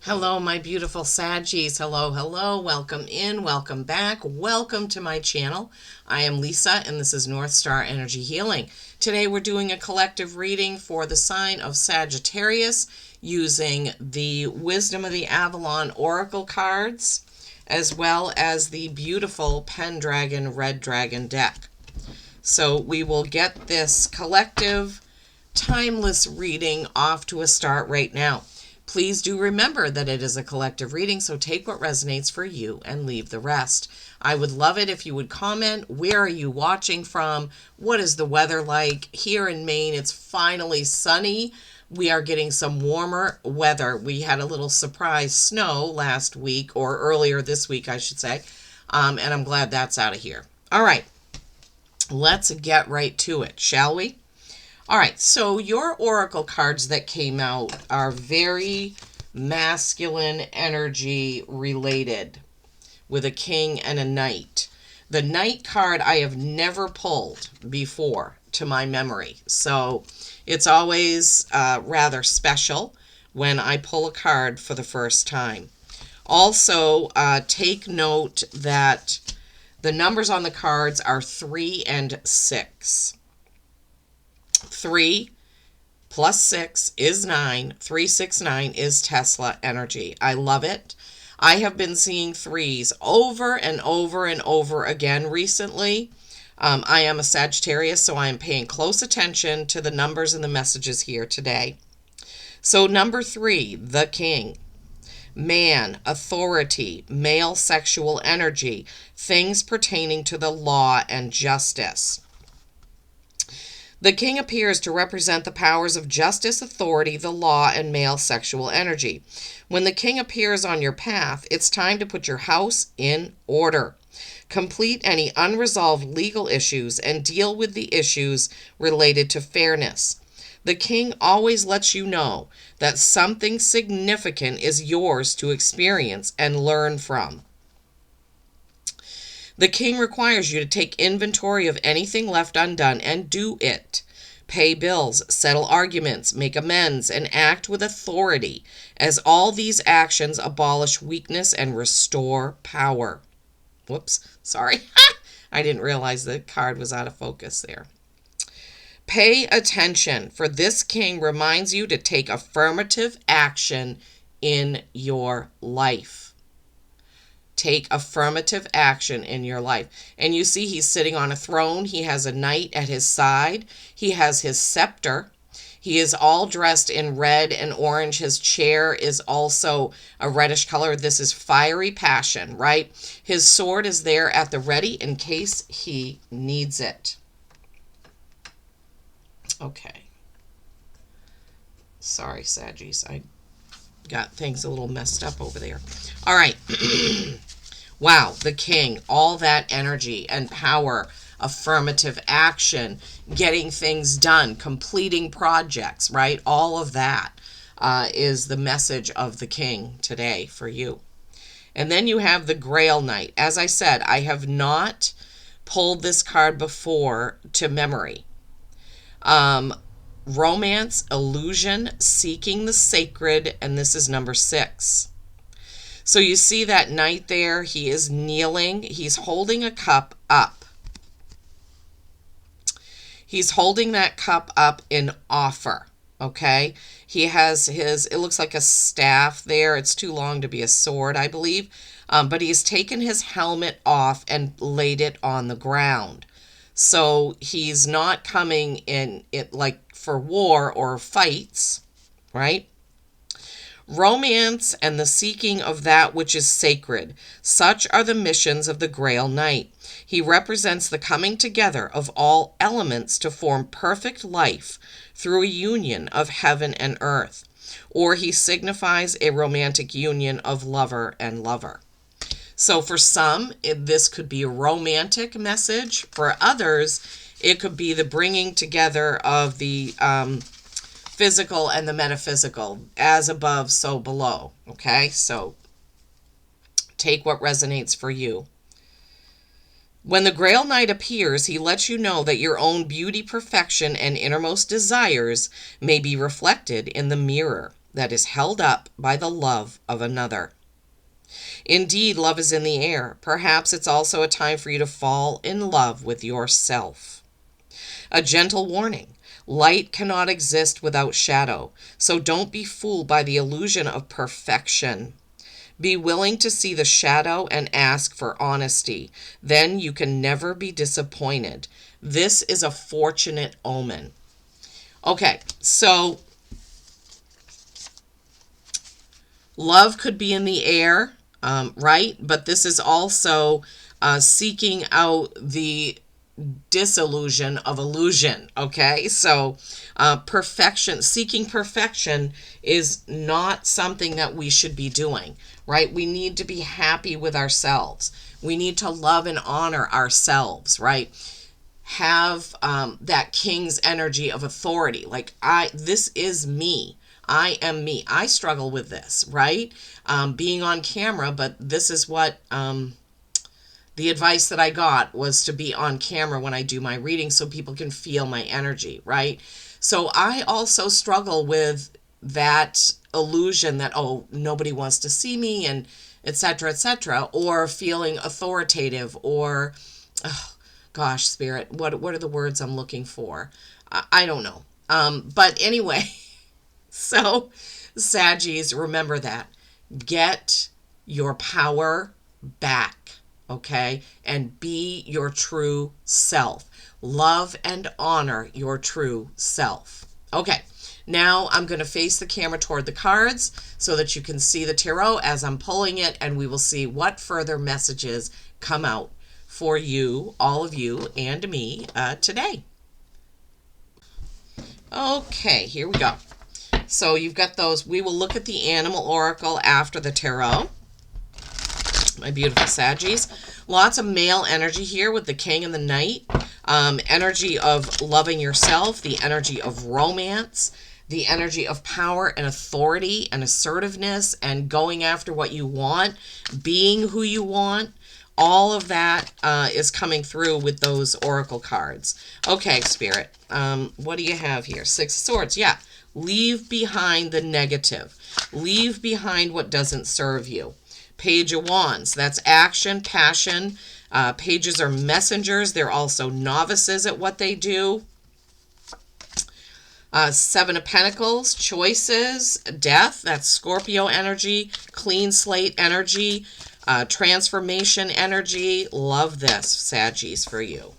Hello, my beautiful Saggies. Hello, hello. Welcome in, welcome back. Welcome to my channel. I am Lisa, and this is North Star Energy Healing. Today, we're doing a collective reading for the sign of Sagittarius using the Wisdom of the Avalon Oracle cards, as well as the beautiful Pendragon Red Dragon deck. So, we will get this collective, timeless reading off to a start right now. Please do remember that it is a collective reading, so take what resonates for you and leave the rest. I would love it if you would comment. Where are you watching from? What is the weather like? Here in Maine, it's finally sunny. We are getting some warmer weather. We had a little surprise snow last week, or earlier this week, I should say, and I'm glad that's out of here. All right, let's get right to it, shall we? All right, so your oracle cards that came out are very masculine energy related, with a king and a knight. The knight card I have never pulled before to my memory, so it's always rather special when I pull a card for the first time. Also, take note that the numbers on the cards are 3 and 6. 3 plus 6 is 9. 369 is Tesla energy. I love it. I have been seeing threes over and over and over again recently. I am a Sagittarius, so I am paying close attention to the numbers and the messages here today. So number 3, the king. Man, authority, male sexual energy, things pertaining to the law and justice. The king appears to represent the powers of justice, authority, the law, and male sexual energy. When the king appears on your path, it's time to put your house in order. Complete any unresolved legal issues and deal with the issues related to fairness. The king always lets you know that something significant is yours to experience and learn from. The king requires you to take inventory of anything left undone and do it. Pay bills, settle arguments, make amends, and act with authority, as all these actions abolish weakness and restore power. Whoops, sorry. I didn't realize the card was out of focus there. Pay attention, for this king reminds you to take affirmative action in your life. Take affirmative action in your life. And you see he's sitting on a throne. He has a knight at his side. He has his scepter. He is all dressed in red and orange. His chair is also a reddish color. This is fiery passion, right? His sword is there at the ready in case he needs it. Okay. Sorry, Saggies. I got things a little messed up over there. All right. Wow, the king, all that energy and power, affirmative action, getting things done, completing projects, right? All of that is the message of the king today for you. And then you have the Grail Knight. As I said, I have not pulled this card before to memory. Romance, illusion, seeking the sacred, and this is number 6. So you see that knight there, he is kneeling, he's holding a cup up. He's holding that cup up in offer, okay? He has his, it looks like a staff there, it's too long to be a sword, I believe, but he's taken his helmet off and laid it on the ground. So he's not coming in it like for war or fights, right? Romance and the seeking of that which is sacred. Such are the missions of the Grail Knight. He represents the coming together of all elements to form perfect life through a union of heaven and earth. Or he signifies a romantic union of lover and lover. So for some, this could be a romantic message. For others, it could be the bringing together of the physical and the metaphysical, as above, so below. Okay, so take what resonates for you. When the Grail Knight appears, he lets you know that your own beauty, perfection, and innermost desires may be reflected in the mirror. that is held up by the love of another. Indeed, love is in the air. Perhaps it's also a time for you to fall in love with yourself. A gentle warning. Light cannot exist without shadow, so don't be fooled by the illusion of perfection. Be willing to see the shadow and ask for honesty. Then you can never be disappointed. This is a fortunate omen. Okay, so love could be in the air, right? But this is also seeking out the disillusion of illusion. Okay, so seeking perfection is not something that we should be doing, right? We need to be happy with ourselves. We need to love and honor ourselves, right? Have that king's energy of authority. Like, this is me. I am me. I struggle with this, right? Being on camera, but this is what the advice that I got was to be on camera when I do my reading so people can feel my energy, right? So I also struggle with that illusion that, oh, nobody wants to see me, and etc., or feeling authoritative, or, oh, gosh, Spirit, what are the words I'm looking for? I don't know. But anyway, so Saggies, remember that. Get your power back. Okay, and be your true self. Love and honor your true self. Okay, now I'm going to face the camera toward the cards so that you can see the tarot as I'm pulling it, and we will see what further messages come out for you, all of you, and me today. Okay, here we go. So you've got those. We will look at the animal oracle after the tarot. My beautiful Saggies. Lots of male energy here with the king and the knight. Energy of loving yourself, the energy of romance, the energy of power and authority and assertiveness and going after what you want, being who you want. All of that is coming through with those oracle cards. Okay, Spirit, what do you have here? Six of Swords. Yeah. Leave behind the negative. Leave behind what doesn't serve you. Page of Wands, that's action, passion. Pages are messengers. They're also novices at what they do. Seven of Pentacles, choices, death, that's Scorpio energy, clean slate energy, transformation energy. Love this, Saggies, for you.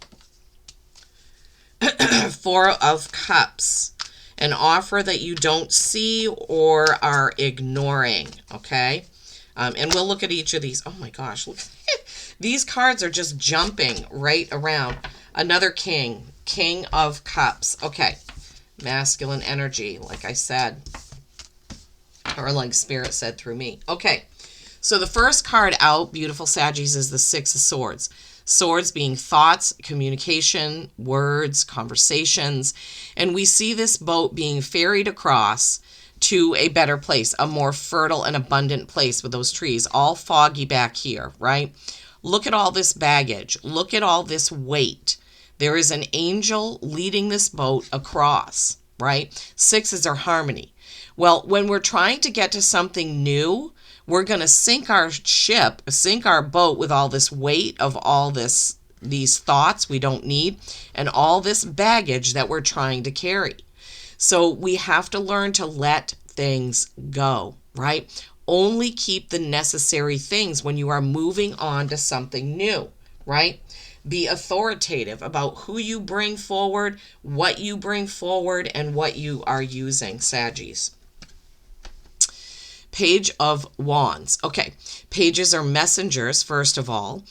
Four of Cups, an offer that you don't see or are ignoring, okay? And we'll look at each of these. Oh my gosh, look. These cards are just jumping right around. Another king, King of Cups. Okay, masculine energy, like I said, or like Spirit said through me. Okay, so the first card out, beautiful Saggies, is the Six of Swords. Swords being thoughts, communication, words, conversations. And we see this boat being ferried across to a better place, a more fertile and abundant place with those trees, all foggy back here, right? Look at all this baggage. Look at all this weight. There is an angel leading this boat across, right? Sixes are harmony. Well, when we're trying to get to something new, we're going to sink our ship, sink our boat with all this weight of all these thoughts we don't need and all this baggage that we're trying to carry. So we have to learn to let things go, right? Only keep the necessary things when you are moving on to something new, right? Be authoritative about who you bring forward, what you bring forward, and what you are using, Saggies. Page of Wands. Okay, pages are messengers, first of all.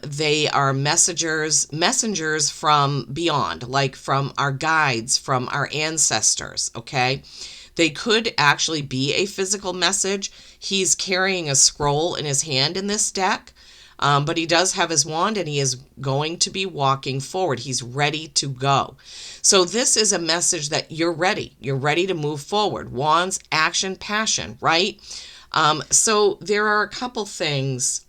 They are messengers from beyond, like from our guides, from our ancestors, okay? They could actually be a physical message. He's carrying a scroll in his hand in this deck, but he does have his wand and he is going to be walking forward. He's ready to go. So this is a message that you're ready. You're ready to move forward. Wands, action, passion, right? So there are a couple things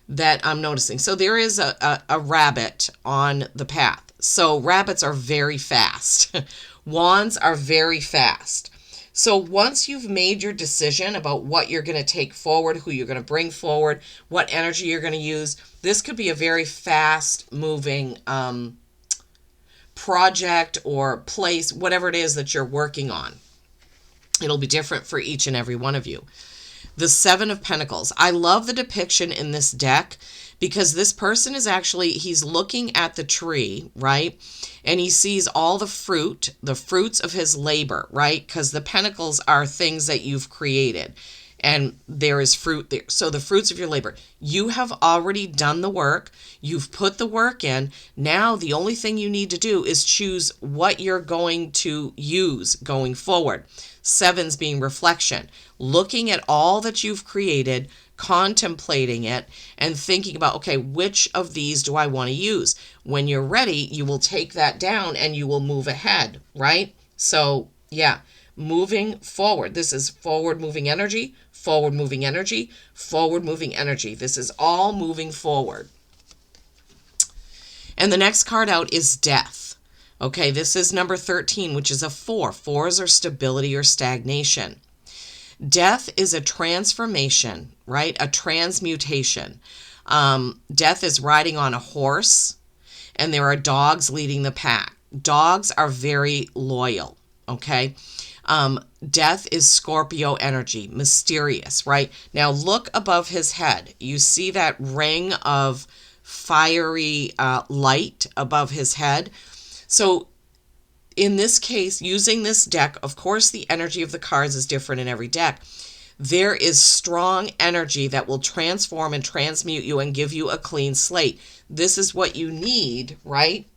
that I'm noticing. So there is a rabbit on the path. So rabbits are very fast. Wands are very fast. So once you've made your decision about what you're going to take forward, who you're going to bring forward, what energy you're going to use, this could be a very fast moving project or place, whatever it is that you're working on. It'll be different for each and every one of you. The Seven of Pentacles. I love the depiction in this deck because this person is actually, he's looking at the tree, right? And he sees all the fruits of his labor, right? Because the pentacles are things that you've created and there is fruit there. So the fruits of your labor, you have already done the work. You've put the work in. Now the only thing you need to do is choose what you're going to use going forward. Sevens being reflection, looking at all that you've created, contemplating it, and thinking about, okay, which of these do I want to use? When you're ready, you will take that down and you will move ahead, right? So yeah, moving forward. This is forward moving energy, forward moving energy, forward moving energy. This is all moving forward. And the next card out is death. Okay, this is number 13, which is a 4. 4s are stability or stagnation. Death is a transformation, right? A transmutation. Death is riding on a horse, and there are dogs leading the pack. Dogs are very loyal, okay? Death is Scorpio energy, mysterious, right? Now look above his head. You see that ring of fiery light above his head. So in this case, using this deck, of course, the energy of the cards is different in every deck. There is strong energy that will transform and transmute you and give you a clean slate. This is what you need, right?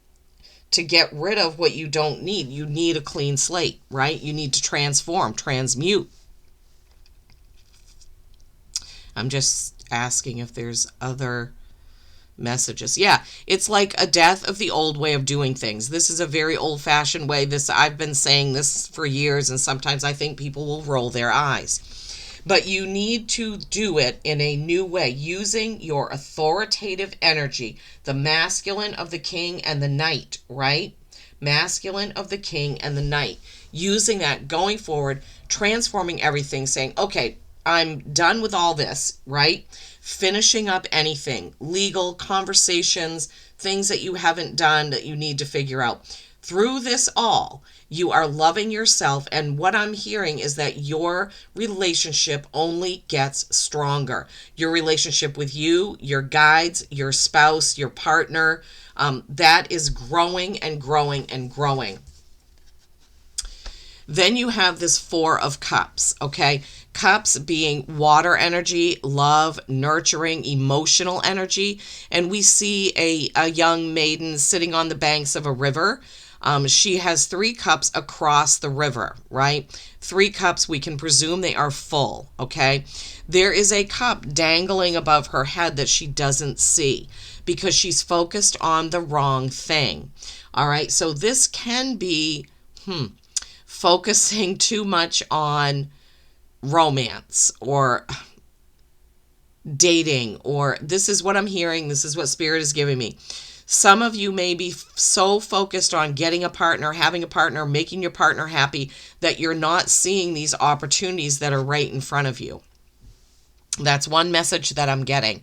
To get rid of what you don't need. You need a clean slate, right? You need to transform, transmute. I'm just asking if there's other messages. Yeah, it's like a death of the old way of doing things. This is a very old-fashioned way. I've been saying this for years, and sometimes I think people will roll their eyes. But you need to do it in a new way, using your authoritative energy, the masculine of the king and the knight, right? Masculine of the king and the knight. Using that, going forward, transforming everything, saying, okay, I'm done with all this, right? Finishing up anything, legal conversations, things that you haven't done that you need to figure out. Through this all, you are loving yourself, and what I'm hearing is that your relationship only gets stronger. Your relationship with you, your guides, your spouse, your partner, that is growing and growing and growing. Then you have this 4 of Cups, okay? Cups being water energy, love, nurturing, emotional energy. And we see a young maiden sitting on the banks of a river. She has 3 cups across the river, right? 3 cups, we can presume they are full, okay? There is a cup dangling above her head that she doesn't see because she's focused on the wrong thing. All right, so this can be focusing too much on romance or dating, or this is what I'm hearing. This is what Spirit is giving me. Some of you may be so focused on getting a partner, having a partner, making your partner happy that you're not seeing these opportunities that are right in front of you. That's one message that I'm getting.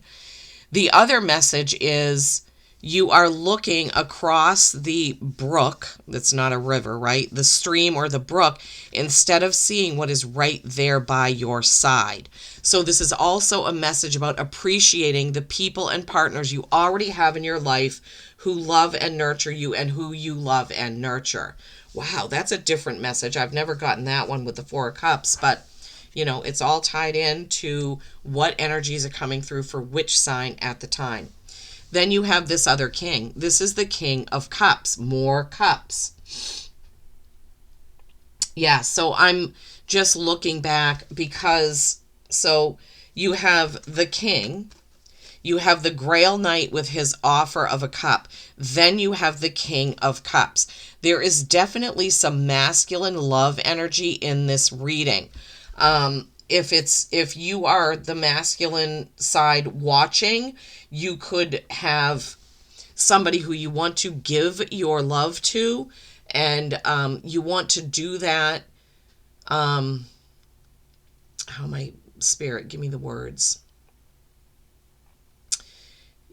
The other message is you are looking across the brook. That's not a river, right? The stream or the brook, instead of seeing what is right there by your side. So this is also a message about appreciating the people and partners you already have in your life who love and nurture you and who you love and nurture. Wow, that's a different message. I've never gotten that one with the 4 of Cups, but you know, it's all tied in to what energies are coming through for which sign at the time. Then you have this other king. This is the King of Cups, more cups. Yeah, so I'm just looking back because, so you have the king, you have the Grail Knight with his offer of a cup, then you have the King of Cups. There is definitely some masculine love energy in this reading. If you are the masculine side watching, you could have somebody who you want to give your love to, and you want to do that How my spirit, give me the words.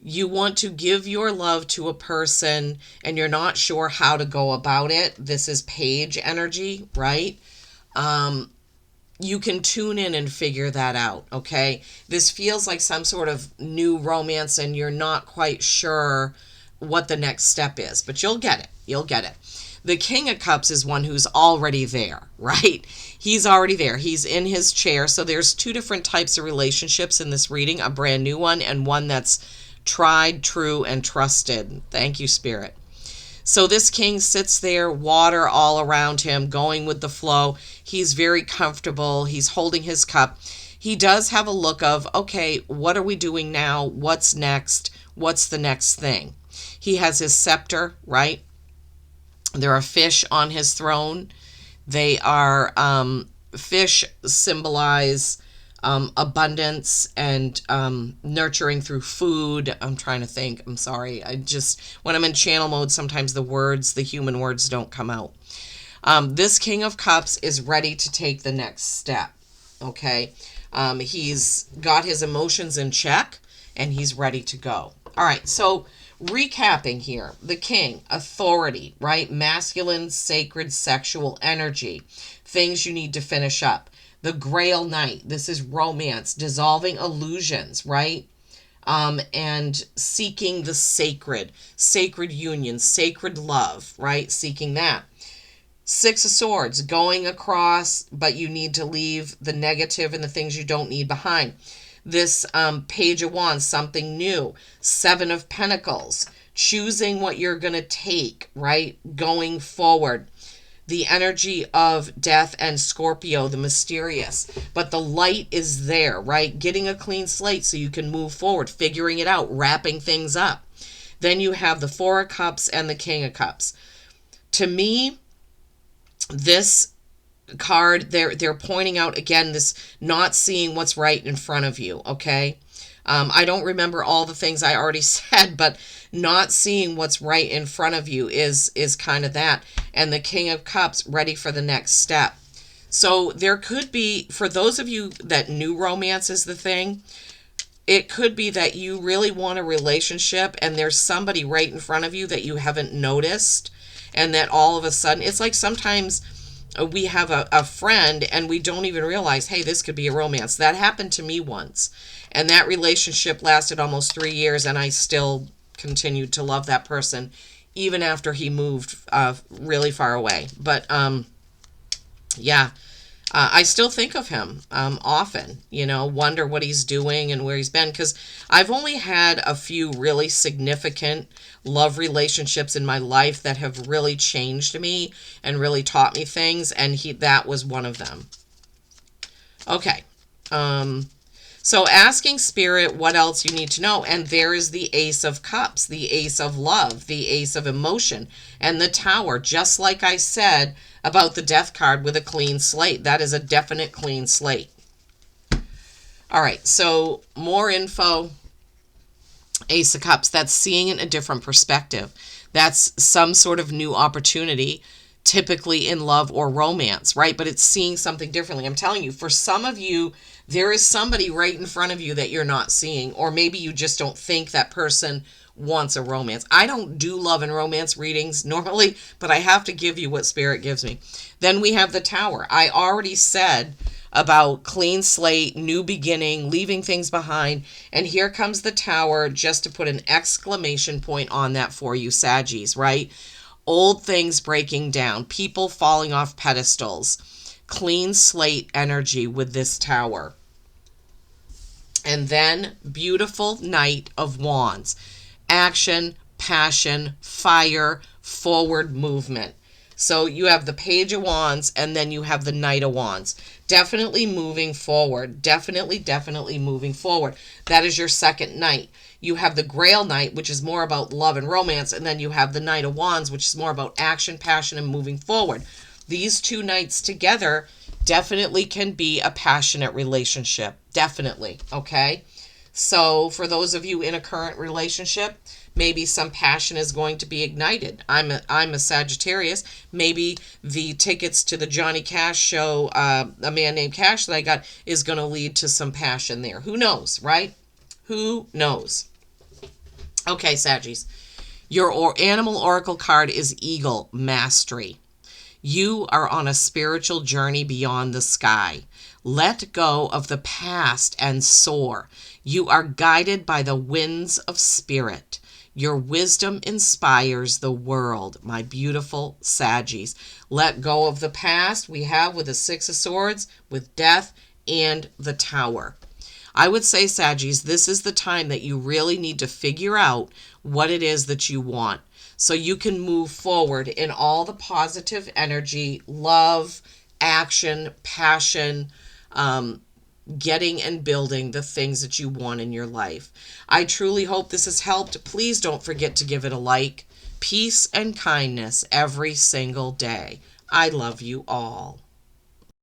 You want to give your love to a person and you're not sure how to go about it. This is page energy, right? You can tune in and figure that out, okay? This feels like some sort of new romance and you're not quite sure what the next step is, but you'll get it. You'll get it. The King of Cups is one who's already there, right? He's already there. He's in his chair. So there's two different types of relationships in this reading, a brand new one and one that's tried, true, and trusted. Thank you, Spirit. So this king sits there, water all around him, going with the flow. He's very comfortable. He's holding his cup. He does have a look of, okay, what are we doing now? What's next? What's the next thing? He has his scepter, right? There are fish on his throne. They are, fish symbolize abundance and nurturing through food. I'm trying to think. I'm sorry. When I'm in channel mode, sometimes the human words don't come out. This King of Cups is ready to take the next step. Okay. He's got his emotions in check and he's ready to go. All right. So recapping here, the king, authority, right? Masculine, sacred, sexual energy, things you need to finish up. The Grail Knight, this is romance, dissolving illusions, right? And seeking the sacred union, sacred love, right? Seeking that. Six of Swords, going across, but you need to leave the negative and the things you don't need behind. This Page of Wands, something new. Seven of Pentacles, choosing what you're going to take, right? Going forward. The energy of Death and Scorpio, the mysterious. But the light is there, right? Getting a clean slate so you can move forward, figuring it out, wrapping things up. Then you have the Four of Cups and the King of Cups. To me, this card, they're pointing out again this not seeing what's right in front of you, okay? I don't remember all the things I already said, but not seeing what's right in front of you is kind of that. And the King of Cups, ready for the next step. So there could be, for those of you that new romance is the thing, it could be that you really want a relationship and there's somebody right in front of you that you haven't noticed, and that all of a sudden, it's like sometimes we have a friend and we don't even realize, hey, this could be a romance. That happened to me once. And that relationship lasted almost 3 years and I still continued to love that person even after he moved really far away. But yeah, I still think of him often, wonder what he's doing and where he's been, because I've only had a few really significant love relationships in my life that have really changed me and really taught me things, and that was one of them. Okay. So asking Spirit what else you need to know, and there is the Ace of Cups, the Ace of Love, the Ace of Emotion, and the Tower, just like I said about the Death card with a clean slate. That is a definite clean slate. All right, so more info. Ace of Cups, that's seeing it in a different perspective. That's some sort of new opportunity, typically in love or romance, right? But it's seeing something differently. I'm telling you, for some of you, there is somebody right in front of you that you're not seeing, or maybe you just don't think that person wants a romance. I don't do love and romance readings normally, but I have to give you what Spirit gives me. Then we have the Tower. I already said about clean slate, new beginning, leaving things behind. And here comes the Tower, just to put an exclamation point on that for you, Saggies, right? Old things breaking down, people falling off pedestals, clean slate energy with this Tower. And then beautiful Knight of Wands. Action, passion, fire, forward movement. So you have the Page of Wands and then you have the Knight of Wands. Definitely moving forward. Definitely moving forward. That is your second Knight. You have the Grail Knight, which is more about love and romance. And then you have the Knight of Wands, which is more about action, passion, and moving forward. These two knights together definitely can be a passionate relationship. Definitely. Okay? So for those of you in a current relationship, maybe some passion is going to be ignited. I'm a Sagittarius. Maybe the tickets to the Johnny Cash show, A Man Named Cash, that I got, is going to lead to some passion there. Who knows, right? Who knows? Okay, Saggies. Your animal oracle card is Eagle Mastery. You are on a spiritual journey beyond the sky. Let go of the past and soar. You are guided by the winds of spirit. Your wisdom inspires the world, my beautiful Saggies. Let go of the past we have with the Six of Swords, with death, and the Tower. I would say, Saggies, this is the time that you really need to figure out what it is that you want, so you can move forward in all the positive energy, love, action, passion, getting and building the things that you want in your life. I truly hope this has helped. Please don't forget to give it a like. Peace and kindness every single day. I love you all.